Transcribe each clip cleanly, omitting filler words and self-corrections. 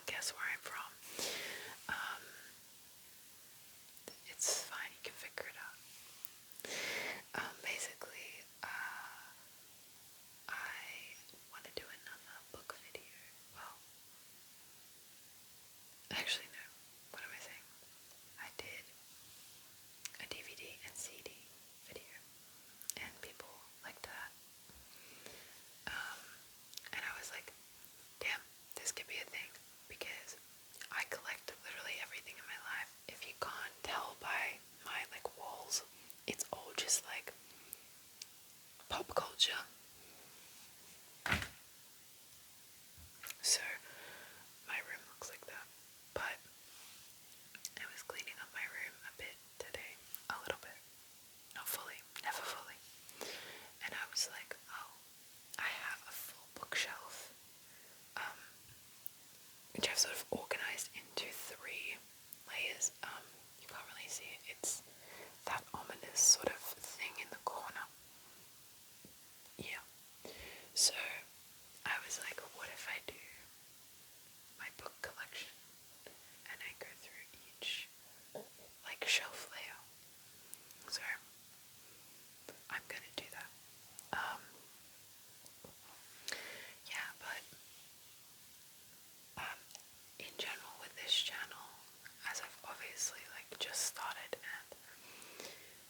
guess where I'm from. It's fine, you can figure it out. Basically, I want to do another book video. Well, actually no, what am I saying? I did a DVD and CD video, and people liked that. And I was like, damn, this could be a thing, because I collect literally everything in my life. If you can't tell by my like walls, it's all just like pop culture. So my room looks like that. But I was cleaning up my room a bit today, a little bit, not fully, never fully. And I was like, oh, I have a full bookshelf, which I've sort of organized into 3 layers. You can't really see it. It's that ominous sort of thing in the corner. Yeah. So I was like, what if I do my book collection and I go through each like shelf layer? So I'm gonna do that. Yeah, but in general with this channel, as I've obviously like just started and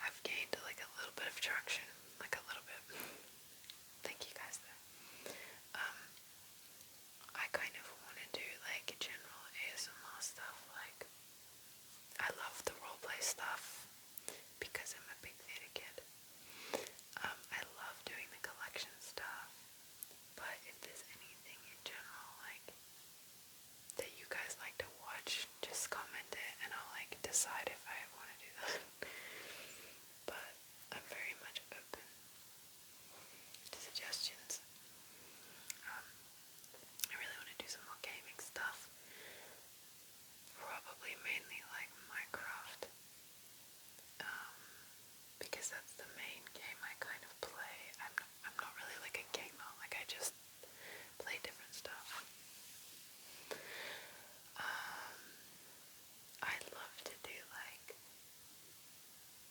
I've gained like a little bit of traction, like a little bit. Thank you guys though. I kind of want to do like general ASMR stuff. Like, I love the roleplay stuff because I'm a big theatre kid. I love doing the collection stuff, but if there's anything in general like that you guys like to watch, just comment it and I'll like decide if I want to do that. But I'm very much open to suggestions. I really want to do some more gaming stuff. Probably mainly like Minecraft. Because that's the main game I kind of play. I'm not really like a gamer, like I just play different stuff. I'd love to do like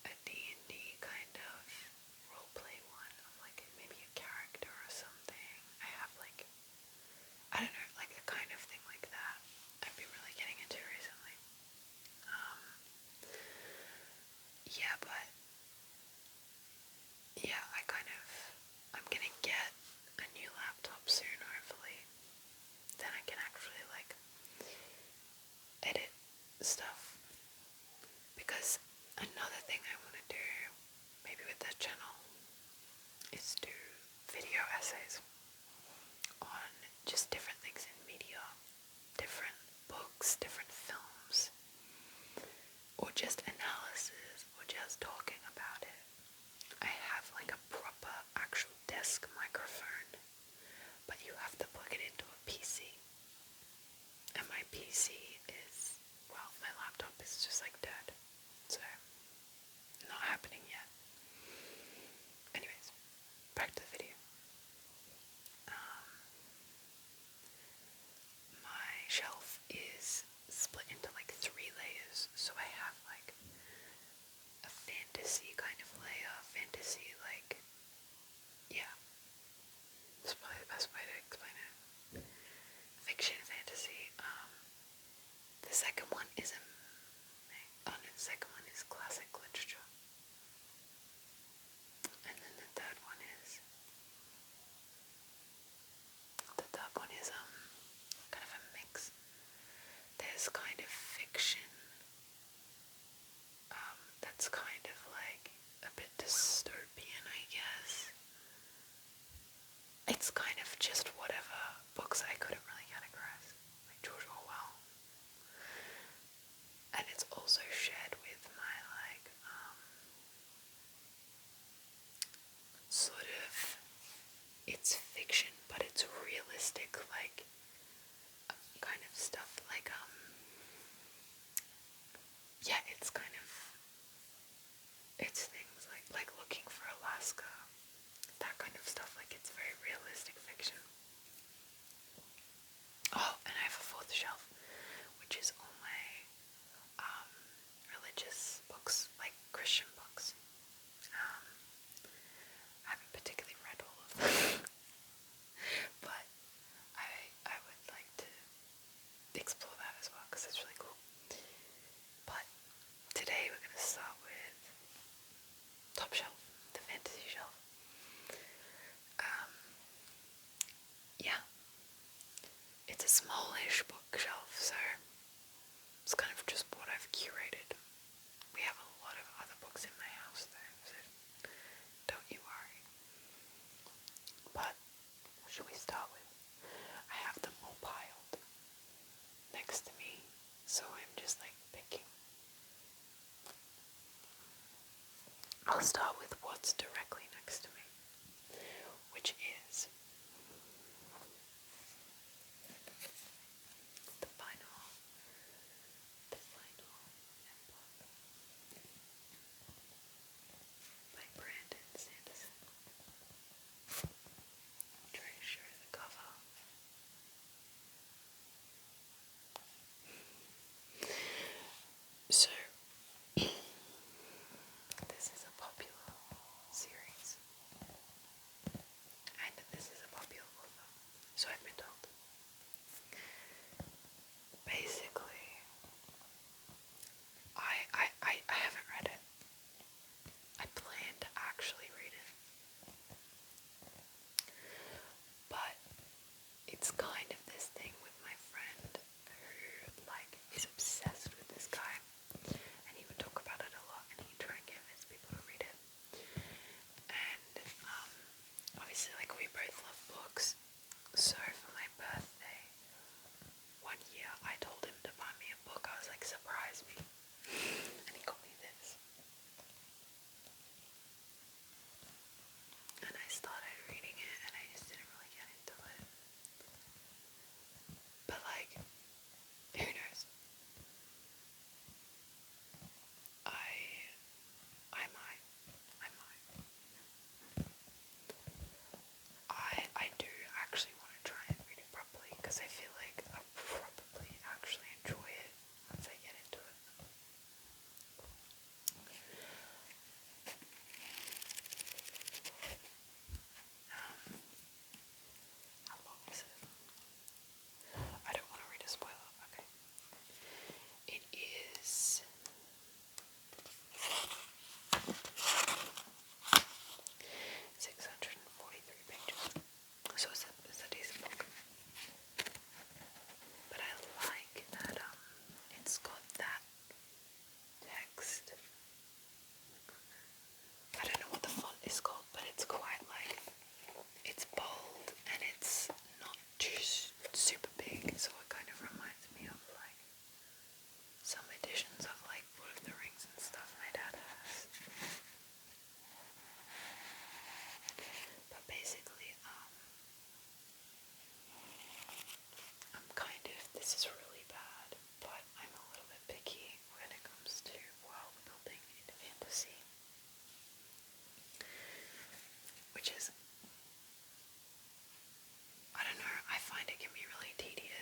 a D&D kind of roleplay one of like maybe a character or something. I have like, I don't know, like a kind of thing like that I've been really getting into recently. Yeah, but yeah, I'm gonna get a new laptop soon, hopefully. Then I can actually like edit stuff. Because another thing I want to do, maybe with this channel, is do video essays on just different things in media, different books, different films, or just analysis, or just talking about it. I have like a proper actual desk microphone, but you have to plug it into a PC. And my PC is, well, my laptop is just like dead, so not happening yet. Anyways, back to the video. My shelf is split into like 3 layers, so I have like a fantasy kind of layer, fantasy like, yeah, that's probably the best way to explain it. Fiction, fantasy. The second one is the second one is classic literature, and then the third one is kind of a mix. There's kind of fiction, that's kind of like a bit dystopian, I guess. It's kind of just whatever books I couldn't really categorize, like George Orwell. And it's also shared with my like sort of, it's fiction but it's realistic, like kind of stuff, like yeah, it's kind of, it's things like Looking for Alaska, that kind of stuff. Like, it's very realistic fiction. Oh, and I have a 4th shelf. a smallish bookshelf, so it's kind of just what I've curated. We have a lot of other books in my house though, so don't you worry. But what should we start with? I have them all piled next to me, so I'm just like picking. I'll start with what's directly next to me, which is the final Empire by Brandon Sanderson. Try to show the cover. So, this is a popular series, and this is a popular author, so I've been told. Basically, I haven't read it. I plan to actually read it, but it's kind of this thing with my friend who, like, is obsessed with this guy, and he would talk about it a lot, and he'd try and convince people to read it. And, obviously, like, we both love books, so for my birthday, one year, I told him to buy me a book. I was like, surprise me, and he got me this. And I started reading it, and I just didn't really get into it. But, like, who knows? I might. I do actually want to try and read it properly, because I feel like I'll probably actually enjoy it once I get into it. How long is it? I don't want to read a spoiler. Okay. It is 643 pages. So it's a decent book. But I like that it's got that text. I don't know what the font is called, but it's quite like, it's bold and it's not too super big, so it kind of reminds me of like some editions of like Lord of the Rings and stuff my dad has. But basically, I'm kind of, this is really bad, but I'm a little bit picky when it comes to world building in fantasy. Which is, I don't know, I find it can be really tedious.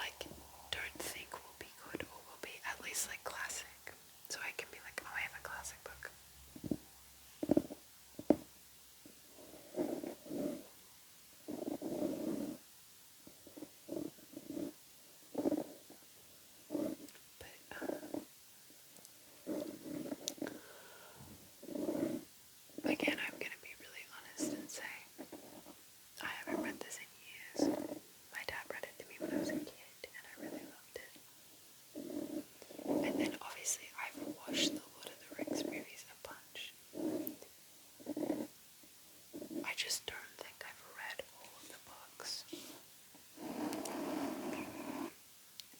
like don't think will be good or will be at least like classic. So I can be like, oh, I have a classic book. But again, I'm gonna be really honest and say I haven't read this in years. My dad read it to me when I was a kid and I really loved it. And then obviously I've watched the Lord of the Rings movies a bunch. I just don't think I've read all of the books.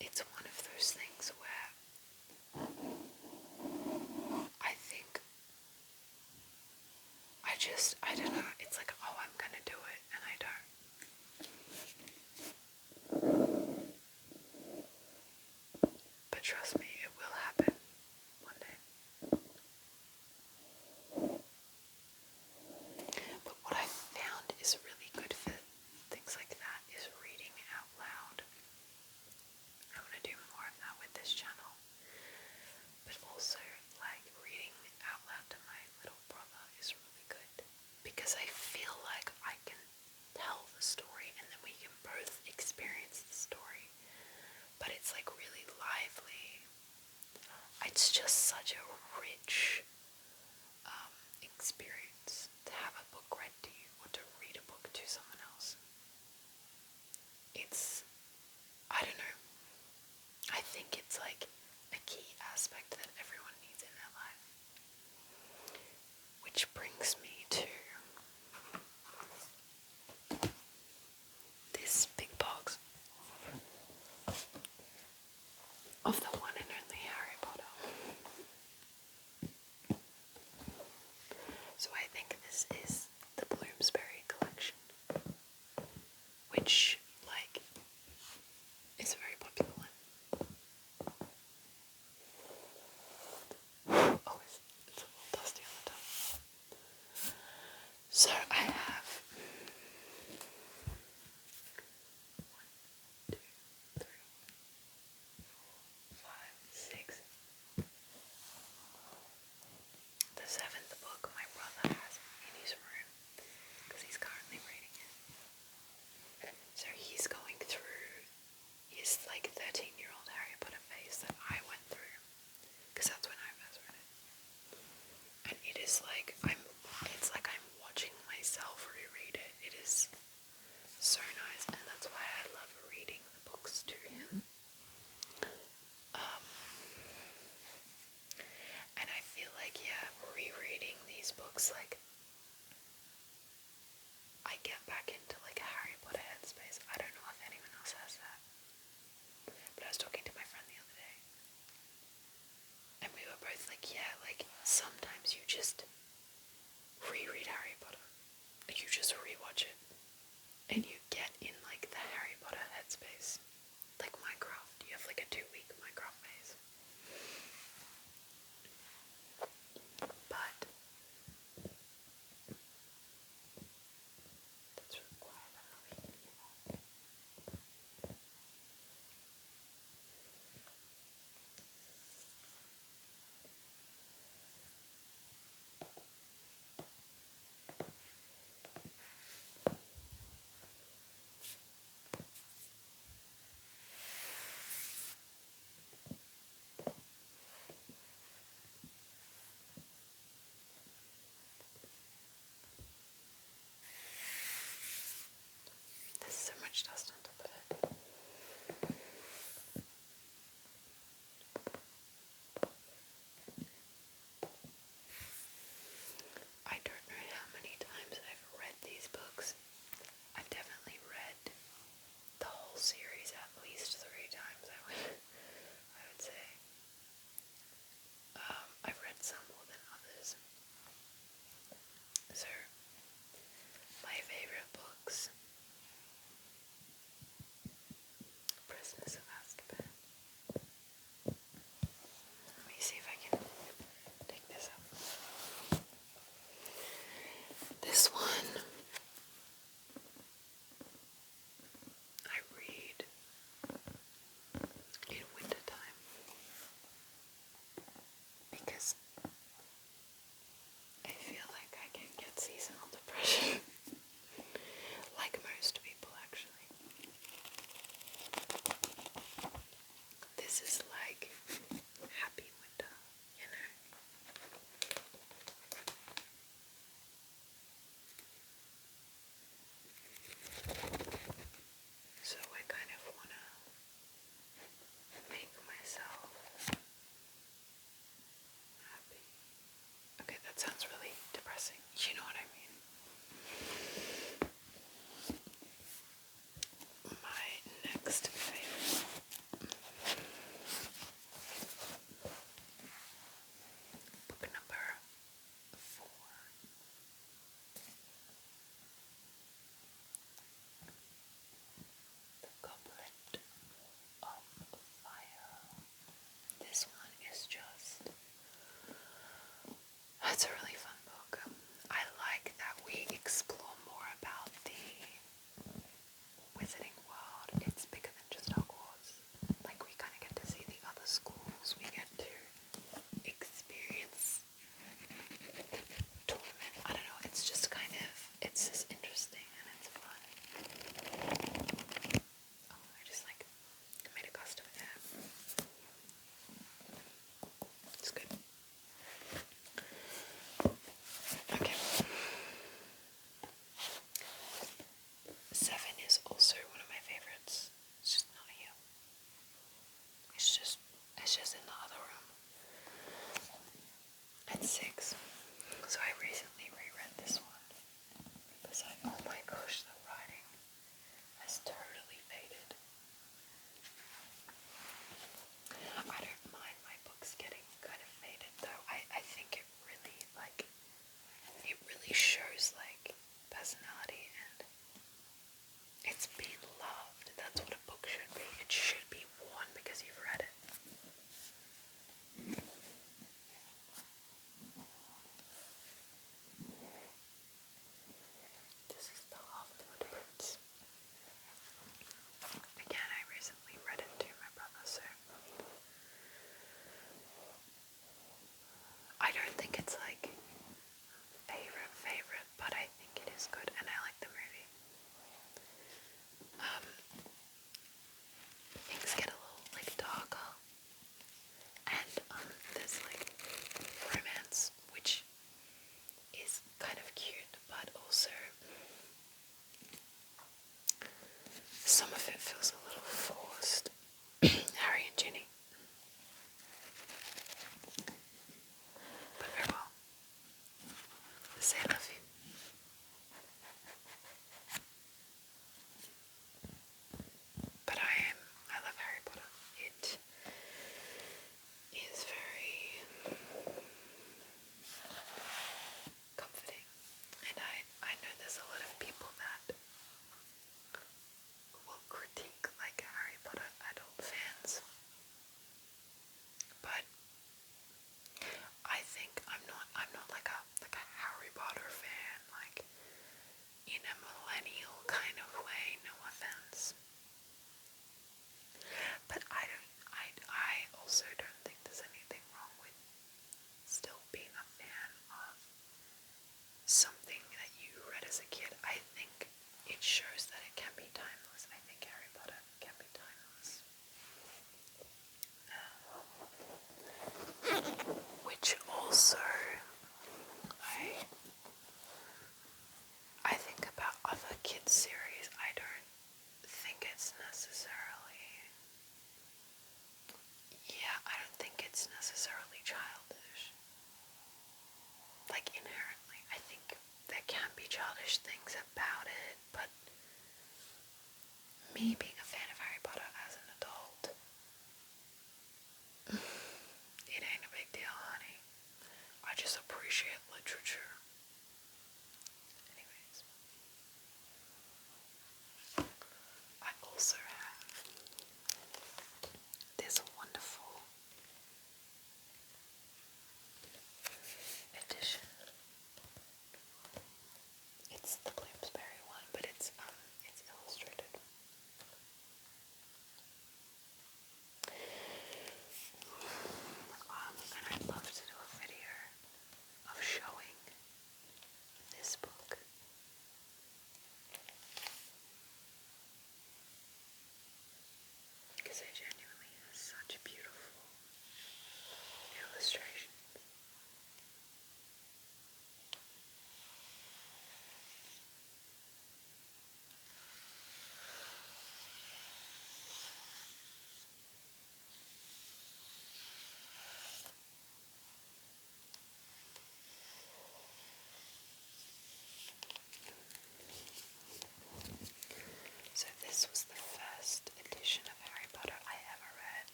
It's one of those things where I think I don't know, it's like, oh, I'm gonna do it, and I don't. But trust me, it will happen one day. But what I found is really good for things like that is reading out loud. I want to do more of that with this channel. But also, like, reading out loud to my little brother is really good. Because I feel like I can tell the story and then we can both experience the story. But it's like really lively. It's just such a rich experience to have a book read to you or to read a book to someone else. It's, I don't know, I think it's like a key aspect that everyone needs in their life. Which brings me to this big box of the one and only Harry Potter. So I think this is the Bloomsbury collection, which, like, is a very popular one. Oh, it's a little dusty on the top. So I have 1, 2, 3, 4, 5, 6. The 7th book my brother has in his room because he's currently reading it. So he's going through his like 13-year-old Harry Potter phase that I went through because that's when I first read it. And it is like it's like I'm watching myself reread it. It is so nice, and that's why I love reading the books to him. And I feel like, yeah, rereading these books, like, I get back into like a Harry Potter headspace. I don't know if anyone else has that. But I was talking to my friend the other day, and we were both like, yeah, like, sometimes you just reread Harry Potter. You just rewatch it, and you get in like the Harry Potter headspace. Like Minecraft, you have like a 2-week Minecraft phase. But that's really quiet. I don't know if you can hear that. There's so much dust on top of it. I don't know how many times I've read these books. I've definitely read the whole series at least 3 times, I would say. I've read some more than others. So, my favourite books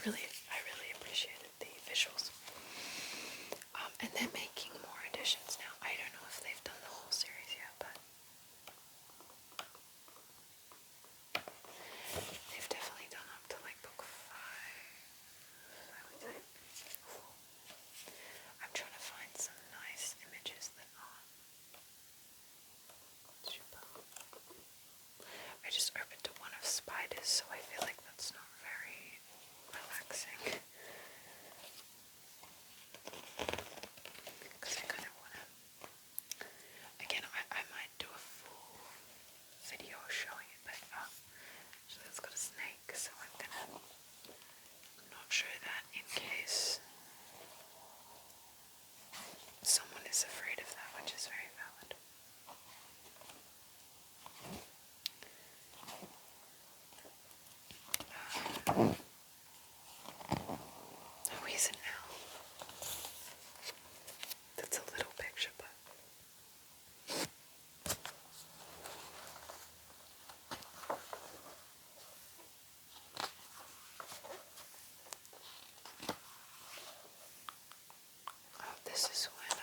I really appreciated the visuals. And they're making more editions now. I don't know if they've done the whole series yet, but they've definitely done up to like book 5, I would say. I'm trying to find some nice images that aren't super. I just opened to one of spiders, so I feel like that's not very relaxing. Because I kind of want to. Again, I might do a full video showing it, but actually it's got a snake, so I'm gonna not show that in case someone is afraid of that, which is very valid. Oh, he's an owl. That's a little picture, but this is when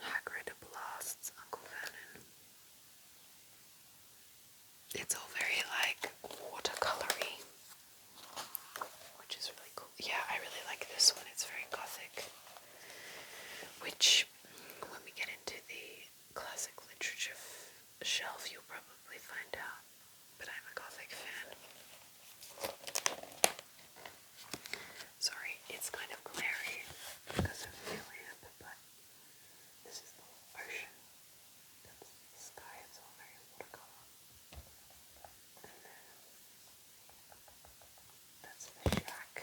Hagrid blasts Uncle Vernon. It's all very like watercolory, which is really cool. Yeah, I really like this one. It's very gothic, which when we get into the classic literature shelf, you'll probably find out. But I'm a gothic fan. Sorry, it's kind of glary because of the lamp, but this is the ocean. That's the sky. It's all very watercolor. And then that's the shack.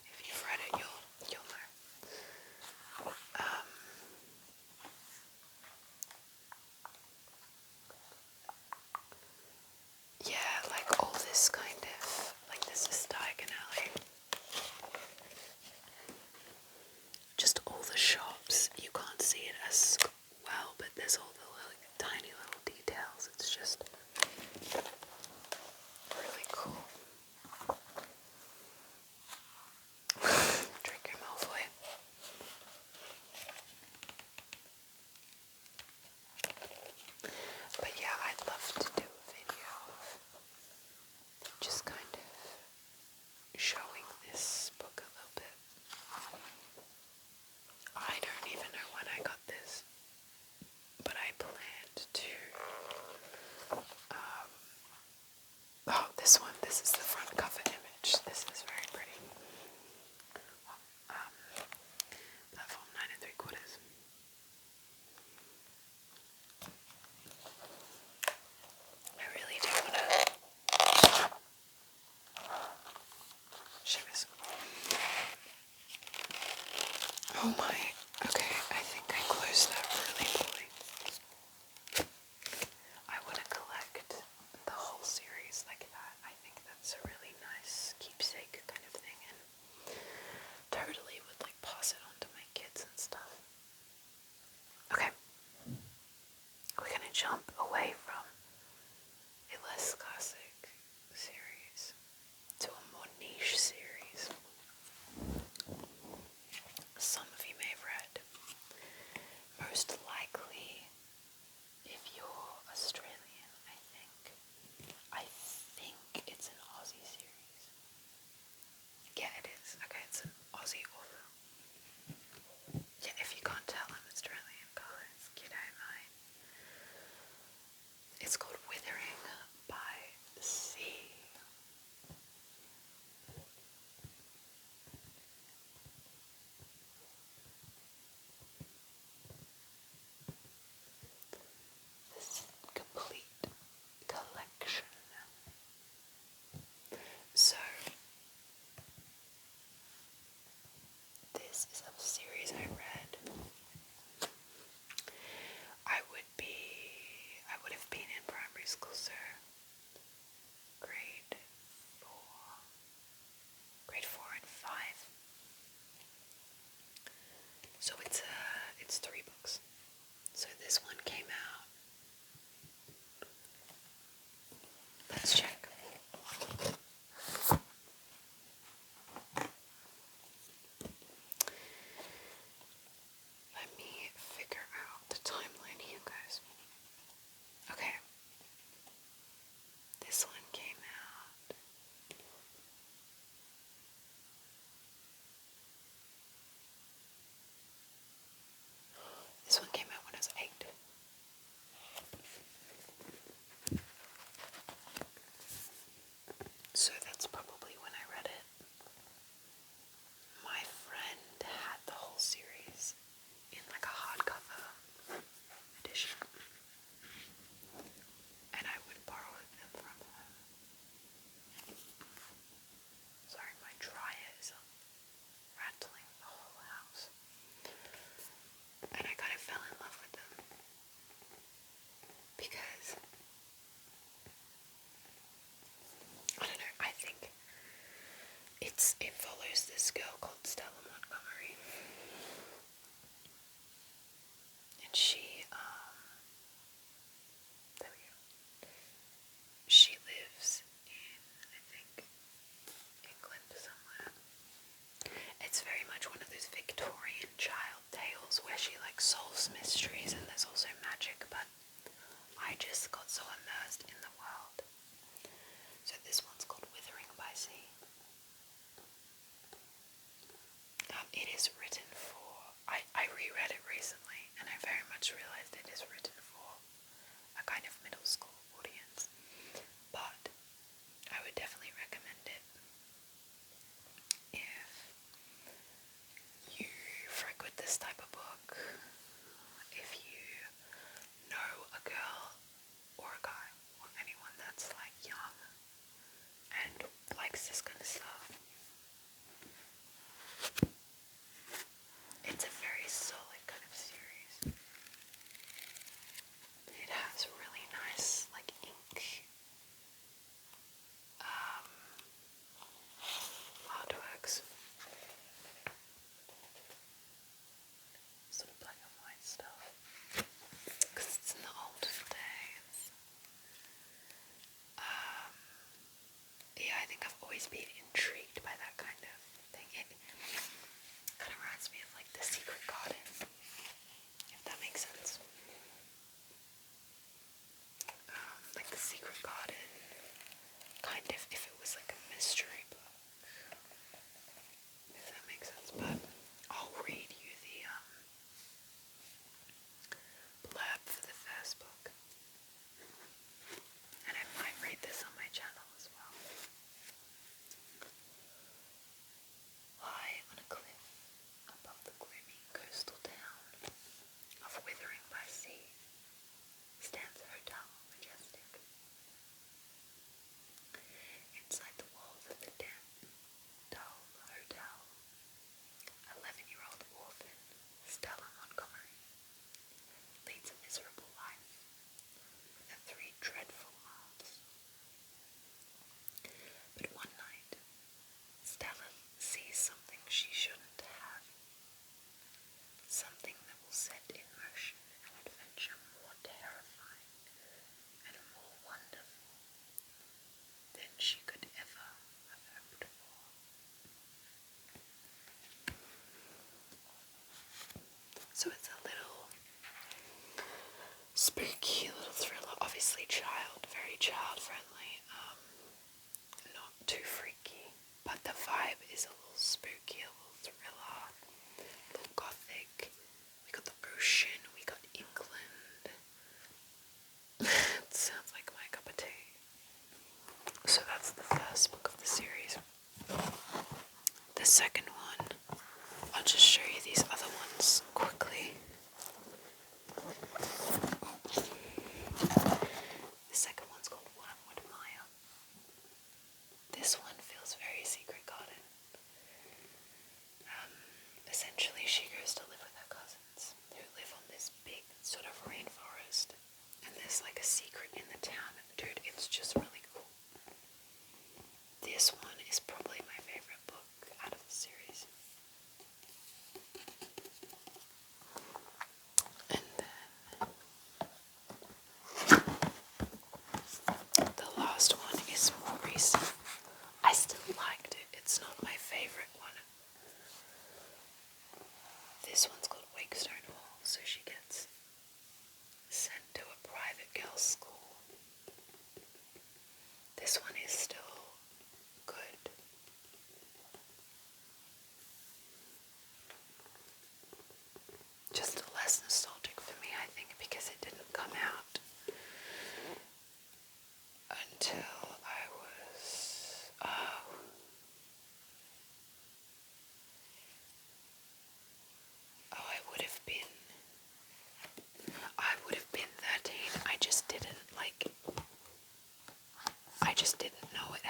If you've read it, you'll know. Yeah, like all this kind of, like this is diagonally. Just all the shops, you can't see it as well, but there's all the tiny little details. It's just really cool. Draco Malfoy. But yeah, I'd love to do a video of just kind of showing this book a little bit. I don't even know when I got this, but I planned to, oh, this one, this is the front cover image. This is very pretty. Platform 9 3/4. I really do want to show this. Oh my, okay, I think I closed that really poorly. I want to collect the whole series like that. I think that's a really nice keepsake kind of thing, and totally would like pass it on to my kids and stuff. Okay, we're gonna jump away from a less classic series to a more niche series. Some of you may have read. Most likely, if you're Australian, I think it's an Aussie series. Yeah, it is. Okay, it's an Aussie author. Yeah, if you can't tell, I'm Australian, guys. G'day, mate. It's called Withering by the Sea. This complete collection. So, this is a series I read. I would have been in primary school, so grade 4 and 5. So it's 3 books. So this one came out it follows this girl called Stella Montgomery, and there we go. She lives in, I think, England somewhere. It's very much one of those Victorian child tales where she like solves mysteries and there's also magic, but I just got so immersed in the world. So this one's called Withering by Sea. It is written for, I reread it recently and I very much realized it is written for a kind of middle school audience, but I would definitely recommend it if you frequent this type of book, if you know a girl or a guy or anyone that's like young and likes this kind of stuff. It's a very solid kind of series. It has really nice like ink artworks. Some black and white stuff. Because it's in the old days. Yeah, I think I've always been intrigued by that kind of thing. It kind of reminds me of like The Secret Garden, if that makes sense. Like The Secret Garden, kind of if it was like a mystery book, if that makes sense. But I'll read you the blurb for the first book, and I might read this on my channel as well. High on a cliff above the gloomy coastal town of Withering by Sea stands a hotel majestic. Inside the walls of the dull hotel, 11-year-old orphan Stella Montgomery leads a miserable life with the 3 dreadful aunts. But one night, Stella sees something she shouldn't have. Something that will set in motion an adventure more terrifying and more wonderful than she could ever have hoped for. So it's a little spooky little thriller, obviously very child friendly, not too freaky, but the vibe is a little spooky, a little thriller, a little gothic. We got the ocean, we got England. It sounds like my cup of tea. So that's the first book of the series. The second one, I'll just show you these other ones quickly. The second one's called Wormwood Maya. This one feels very Secret Garden. Essentially, she goes to live with her cousins, who live on this big sort of rainforest, and there's like a secret in the town. Dude, it's just really cool. This one is probably my favorite book out of the series. And then the last one is more recent. I still liked it. It's not my favorite one. This one's called Wakestone Hall, so she gets sent to a private girls' school. This one is still good. Just less nostalgic for me, I think, because it didn't come out until I was, I would have been 13. I just didn't know it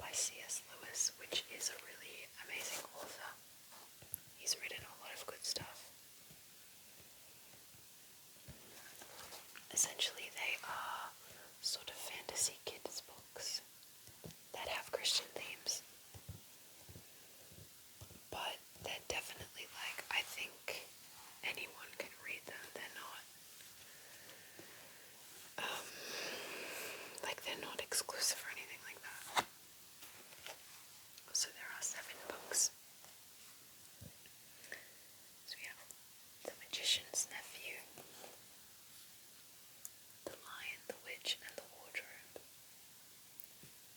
by C.S. Lewis, which is a really amazing author. He's written a lot of good stuff. Essentially, they are sort of fantasy kids books that have Christian themes. But they're definitely like, I think anyone can read them. They're not, they're not exclusive or anything like that. So there are 7 books. So we have The Magician's Nephew, The Lion, the Witch, and the Wardrobe,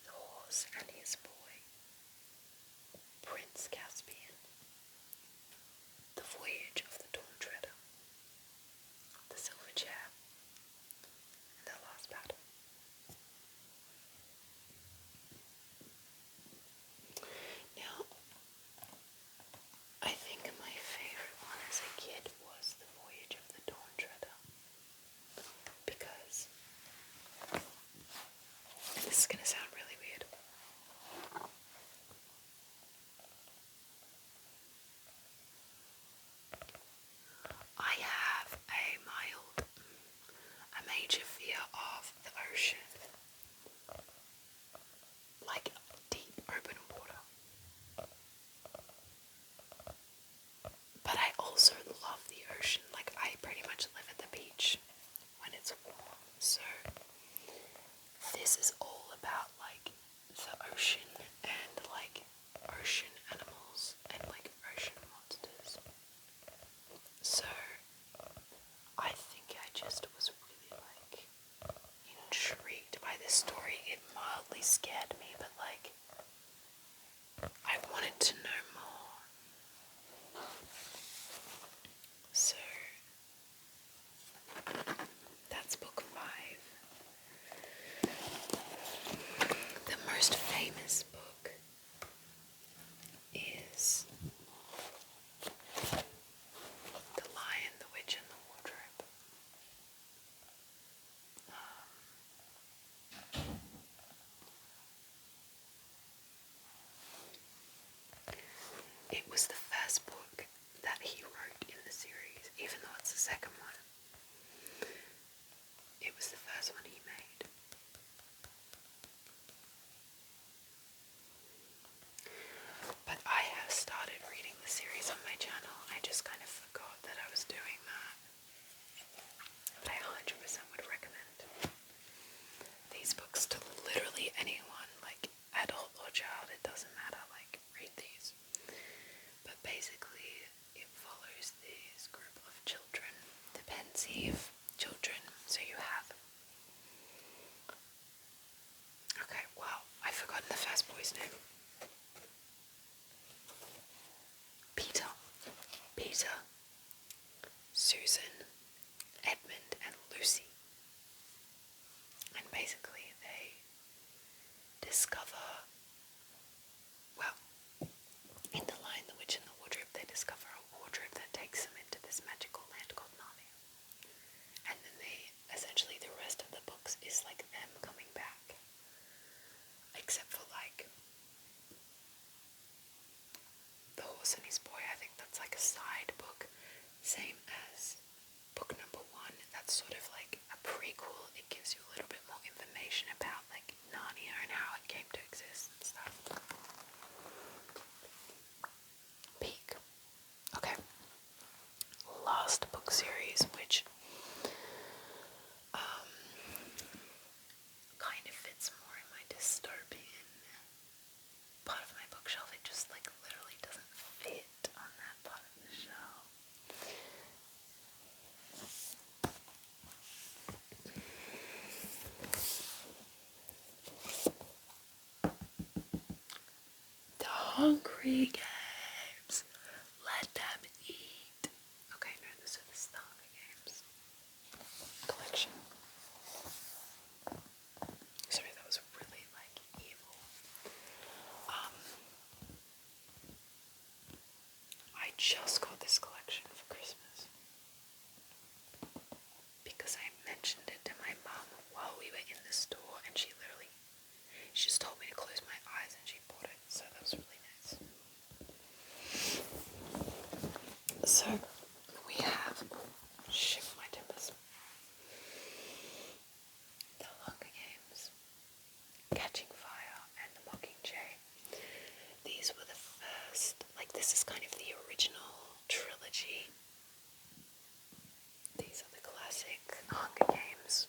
The Horse and His Boy, Prince Caspian, The Voyage of the Dawn Treader, The Silver Chair, and The Last Battle. Now, I think my favourite one as a kid was The Voyage of the Dawn Treader, because, and this is going to sound really weird, I have a major fear of the ocean, like deep open water. But I also love the ocean. Like, I pretty much live at the beach when it's warm. So this is all about like the ocean and like ocean animals and like ocean monsters. So I think I just was really like intrigued by this story. It mildly scared me, but like I wanted to know more. So that's book 5. The most famous book is The Lion, the Witch, and the Wardrobe. It was the first book that he wrote in the series, even though it's the second one. It was the first one he made. But I have started reading the series on my channel. I just kind of forgot that I was doing that. But I 100% would recommend these books to literally anyone, like adult or child, it doesn't matter, like read these. But basically it follows this group of children, the pensive children. So you have, okay, wow, I've forgotten the first boy's name. Peter, Susan, Edmund, and Lucy. And basically they discover, well, in The Lion, the Witch, and the Wardrobe, they discover a wardrobe that takes them into this magical land called Narnia. And then essentially the rest of the books is like them coming back. Except for like The Horse and His Boy, I think that's like a side book. Same as book number 1, that's sort of like a prequel. It gives you a little bit more information about like Narnia and how it came to exist and stuff. Peak. Okay. Last book series, which kind of fits more in my dystopian part of my bookshelf. It just like literally doesn't fit on that part of the shelf. The Hungry Games. Let them eat. Okay, no, this is the Hunger Games collection. Sorry, that was really like evil. I just got this collection for Christmas because I mentioned it to my mum while we were in the store, and she just told me to close my eyes, and so that was really nice. So we have shift my timbers. The Hunger Games, Catching Fire, and The Mockingjay. These were the first, like this is kind of the original trilogy. These are the classic Hunger Games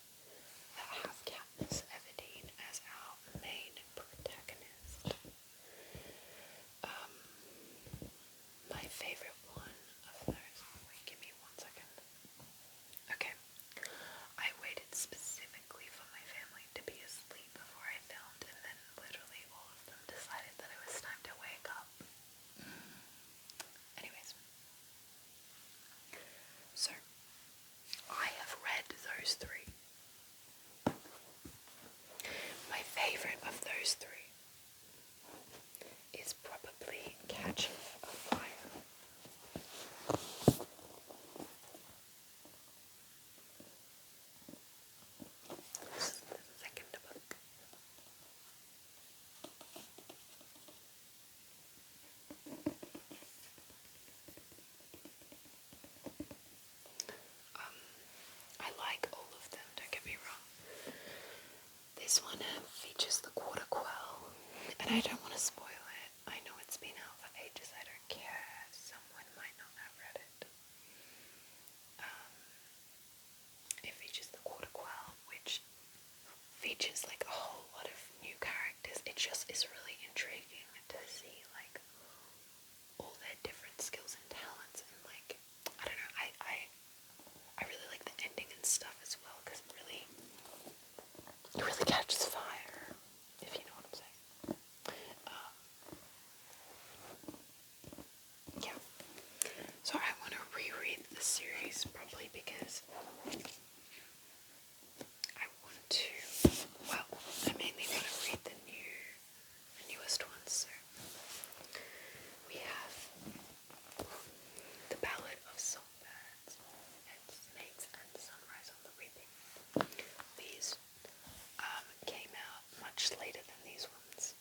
that have Katniss Everdeen as our main protagonist. My favourite one of those, wait, give me 1 second. Okay, I waited specifically for my family to be asleep before I filmed, and then literally all of them decided that it was time to wake up. Anyways, so I have read those three. My favourite of those three is probably Catching a Fire. This is the second book. I like all of them, don't get me wrong. This one features the quarter quell, and I don't want to spoil it. I know it's been out for ages, I don't care. Someone might not have read it. It features the quarter quell, which features like a whole lot of new characters. It just is really intriguing to see like all their different skills and talents, and like I don't know, I really like the ending and stuff as well, because it really catches fire, if you know what I'm saying. Yeah. So I want to reread the series probably because I want to, well, I mainly want to read the newest ones. So we have The Ballad of Songbirds and Snakes and Sunrise on the Reaping. These came out much later than these ones.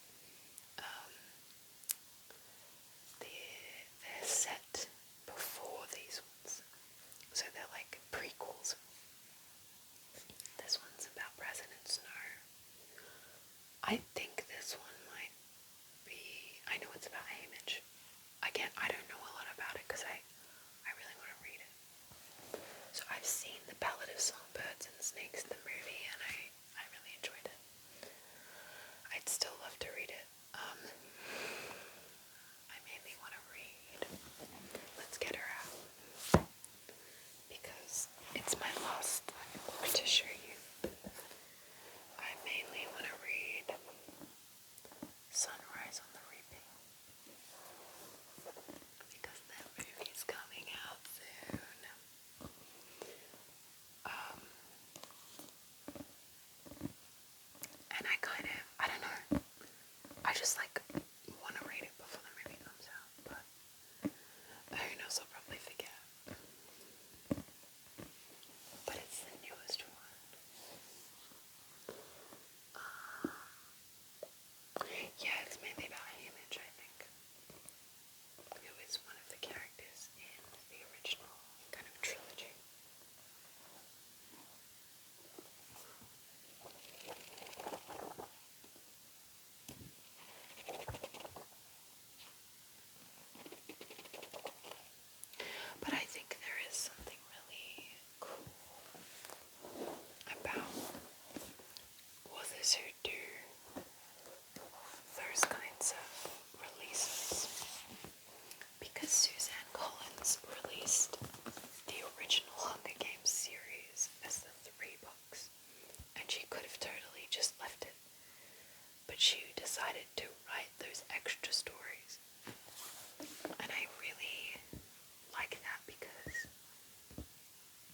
They're set before these ones, so they're like prequels. This one's about President Snow. I think this one might be, I know it's about Haymitch. Again, I don't know a lot about it because I really want to read it. So I've seen The Ballad of Songbirds and Snakes, the movie, and I really enjoyed it. I'd still love to read it. I mainly want to read Let's Get Her Out, because it's my last book to show you. I mainly want to read Sunrise on the Reaping, because that movie's coming out soon. And I don't know, I just like want to read it before the movie comes out, but who knows, I'll probably forget. But it's the newest one. Yeah, it's mainly about Haymitch, I think, who is one of the characters in the original kind of trilogy. But I think there is something really cool about authors who do those kinds of releases, because Suzanne Collins released the original Hunger Games series as the 3 books, and she could have totally just left it, but she decided to write those extra stories, and I really like that, because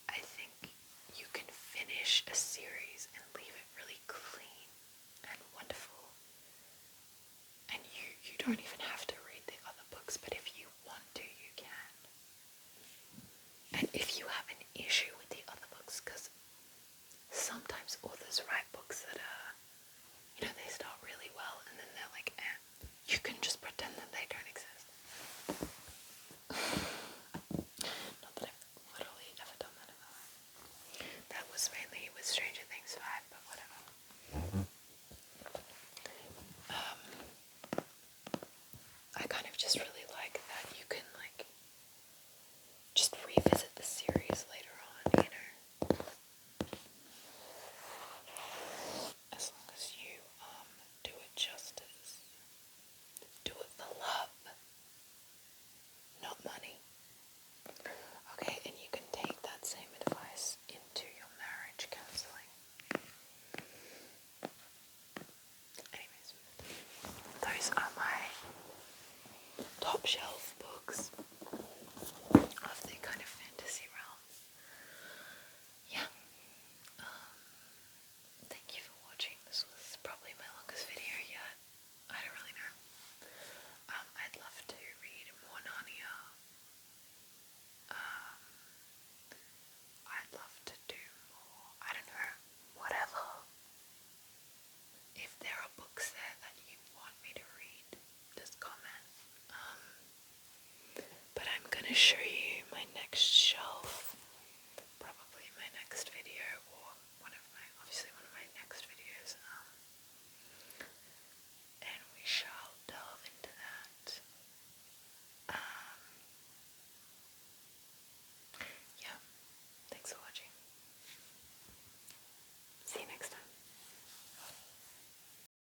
I think you can finish a series and leave it really clean and wonderful, and you don't even have to read the other books, but if you want to, you can. And if you have an issue with the other books, because sometimes authors write books that are, they start really well and then they're like, you can just there are books there that you want me to read, just comment. But I'm gonna show you my next shelf, probably my next video, or